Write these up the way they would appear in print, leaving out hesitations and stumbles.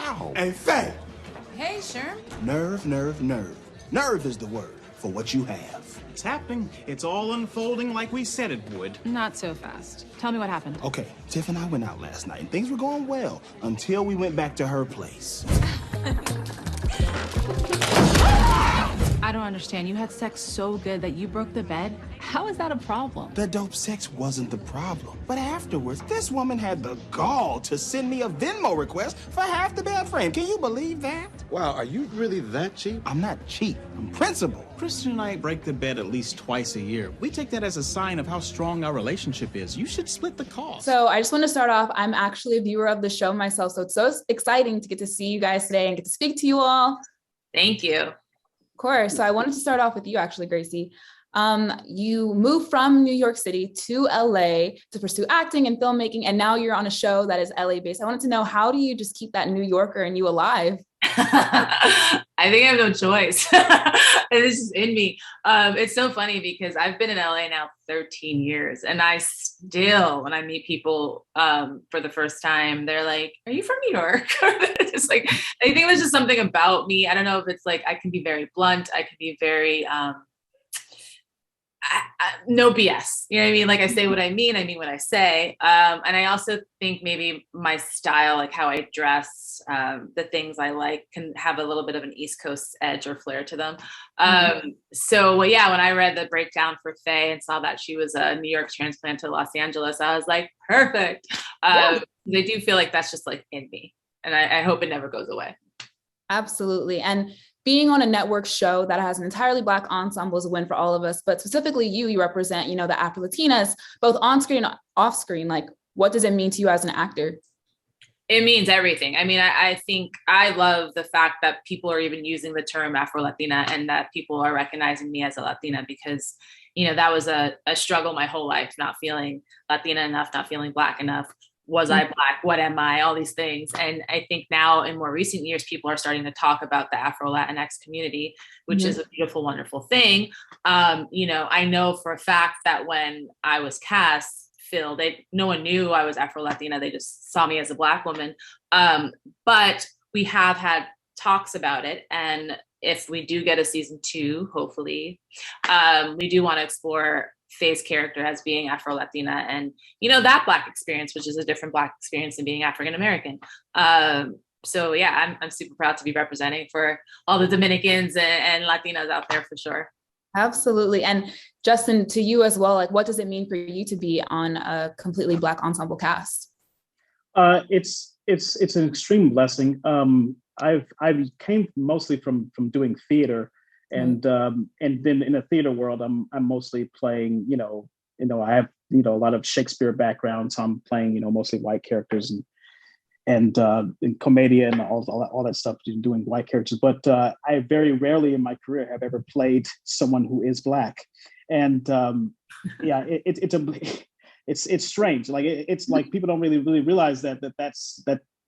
Wow. Hey, Faye. Hey, Sherm. Nerve, nerve, nerve. Nerve is the word for what you have. It's happening. It's all unfolding like we said it would. Not so fast. Tell me what happened. Okay, Tiff and I went out last night, and things were going well until we went back to her place. I don't understand. You had sex so good that you broke the bed? How is that a problem? The dope sex wasn't the problem. But afterwards, this woman had the gall to send me a Venmo request for half the bed frame. Can you believe that? Wow, are you really that cheap? I'm not cheap. I'm principled. Kristen and I break the bed at least twice a year. We take that as a sign of how strong our relationship is. You should split the cost. So I just want to start off. I'm actually a viewer of the show myself, so it's so exciting to get to see you guys today and get to speak to you all. Thank you. Of course. So I wanted to start off with you, actually, Gracie. You moved from New York City to LA to pursue acting and filmmaking, and now you're on a show that is LA based. I wanted to know, how do you just keep that New Yorker in you alive? I think I have no choice. This is in me. It's so funny because I've been in LA now 13 years, and I still, when I meet people for the first time, they're like, "Are you from New York?" Just like, I think there's just something about me. I don't know if it's like I can be very blunt. I can be very no BS. You know what I mean? Like, I say what I mean what I say. And I also think maybe my style, like how I dress, the things I like, can have a little bit of an East Coast edge or flair to them. So yeah, when I read the breakdown for Faye and saw that she was a New York transplant to Los Angeles, I was like, perfect. I do feel like that's just like in me. And I hope it never goes away. Absolutely. And being on a network show that has an entirely Black ensemble is a win for all of us, but specifically you represent, the Afro-Latinas, both on screen and off screen. Like, what does it mean to you as an actor? It means everything. I mean, I think I love the fact that people are even using the term Afro-Latina and that people are recognizing me as a Latina, because, that was a struggle my whole life, not feeling Latina enough, not feeling Black enough. Was I Black? What am I? All these things. And I think now in more recent years, people are starting to talk about the Afro-Latinx community, which is a beautiful, wonderful thing. I know for a fact that when I was cast, Phil, no one knew I was Afro-Latina. They just saw me as a Black woman. But we have had talks about it. And if we do get a season 2, hopefully, we do want to explore Faye's character as being Afro-Latina and, that Black experience, which is a different Black experience than being African-American. So yeah, I'm super proud to be representing for all the Dominicans and Latinas out there for sure. Absolutely. And Justin, to you as well, like, what does it mean for you to be on a completely Black ensemble cast? It's an extreme blessing. I came mostly from doing theater. And then in the theater world, I'm mostly playing, I have, a lot of Shakespeare background. So I'm playing, mostly white characters and commedia and all that stuff, doing white characters. But I very rarely in my career have ever played someone who is Black. And it's strange. Like it's like people don't really realize that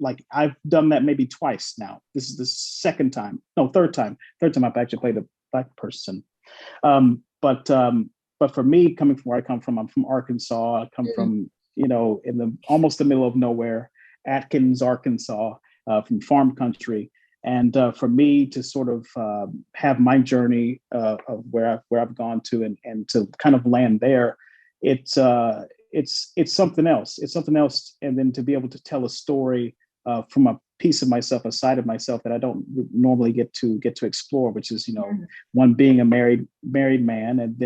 like I've done that maybe twice now. This is the third time I've actually played a Black person. But for me, coming from where I come from, I'm from Arkansas. I come from, in almost the middle of nowhere, Atkins, Arkansas, from farm country. And for me to sort of have my journey of where I've gone to and to kind of land there, it's something else. It's something else. And then to be able to tell a story from a piece of myself, a side of myself that I don't normally get to explore, which is, one, being a married man, and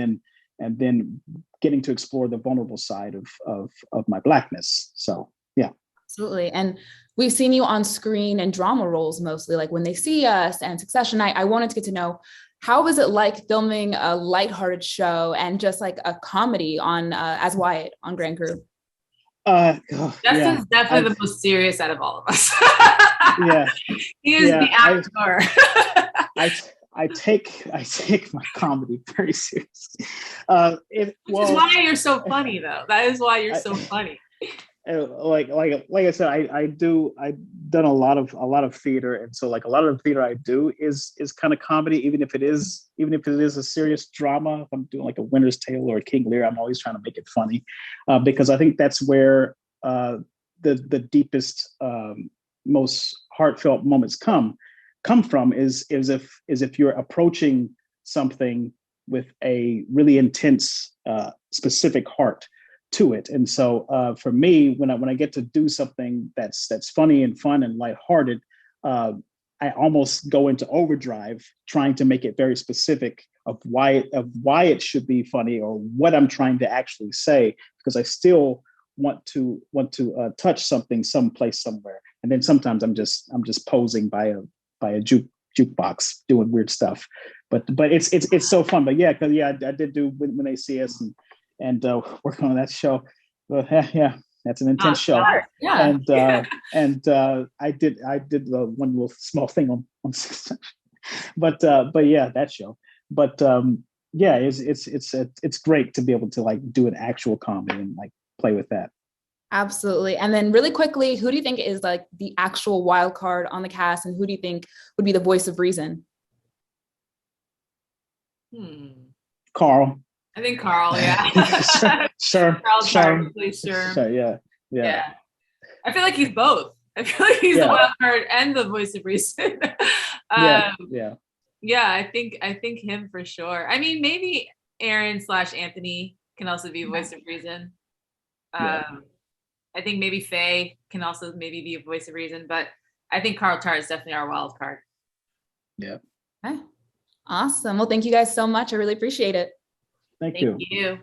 then getting to explore the vulnerable side of my Blackness. So, yeah. Absolutely. And we've seen you on screen in drama roles, mostly like When They See Us and Succession. I wanted to get to know, how was it like filming a lighthearted show and just like a comedy on as Wyatt on Grand Crew? Justin's definitely the most serious out of all of us. He is the actor. I take my comedy very seriously. Which is why you're so funny, though. That is why you're so funny. Like I said, I've done a lot of theater, and so like a lot of the theater I do is kind of comedy, even if it is a serious drama. If I'm doing like a Winter's Tale or a King Lear, I'm always trying to make it funny, because I think that's where the deepest, most heartfelt moments come from is if you're approaching something with a really intense, specific heart to it. And so for me, when I get to do something that's funny and fun and lighthearted, I almost go into overdrive trying to make it very specific of why it should be funny or what I'm trying to actually say, because I still want to touch something someplace somewhere. And then sometimes I'm just posing by a jukebox doing weird stuff, but it's so fun. But yeah, because I did do When They See Us and work on that show. But yeah, that's an intense show. Yeah. And I did one little small thing on but yeah, that show. But yeah, it's great to be able to like do an actual comedy and like play with that. Absolutely. And then really quickly, who do you think is like the actual wild card on the cast, and who do you think would be the voice of reason? Carl. I think Carl, yeah. Sherm. Yeah. I feel like he's both. I feel like he's the wild card and the voice of reason. Yeah, I think him for sure. I mean, maybe Aaron/Anthony can also be voice of reason. I think maybe Faye can also maybe be a voice of reason, but I think Carl Tar is definitely our wild card. Yeah. Okay. Awesome. Well, thank you guys so much. I really appreciate it. Thank you. Thank you.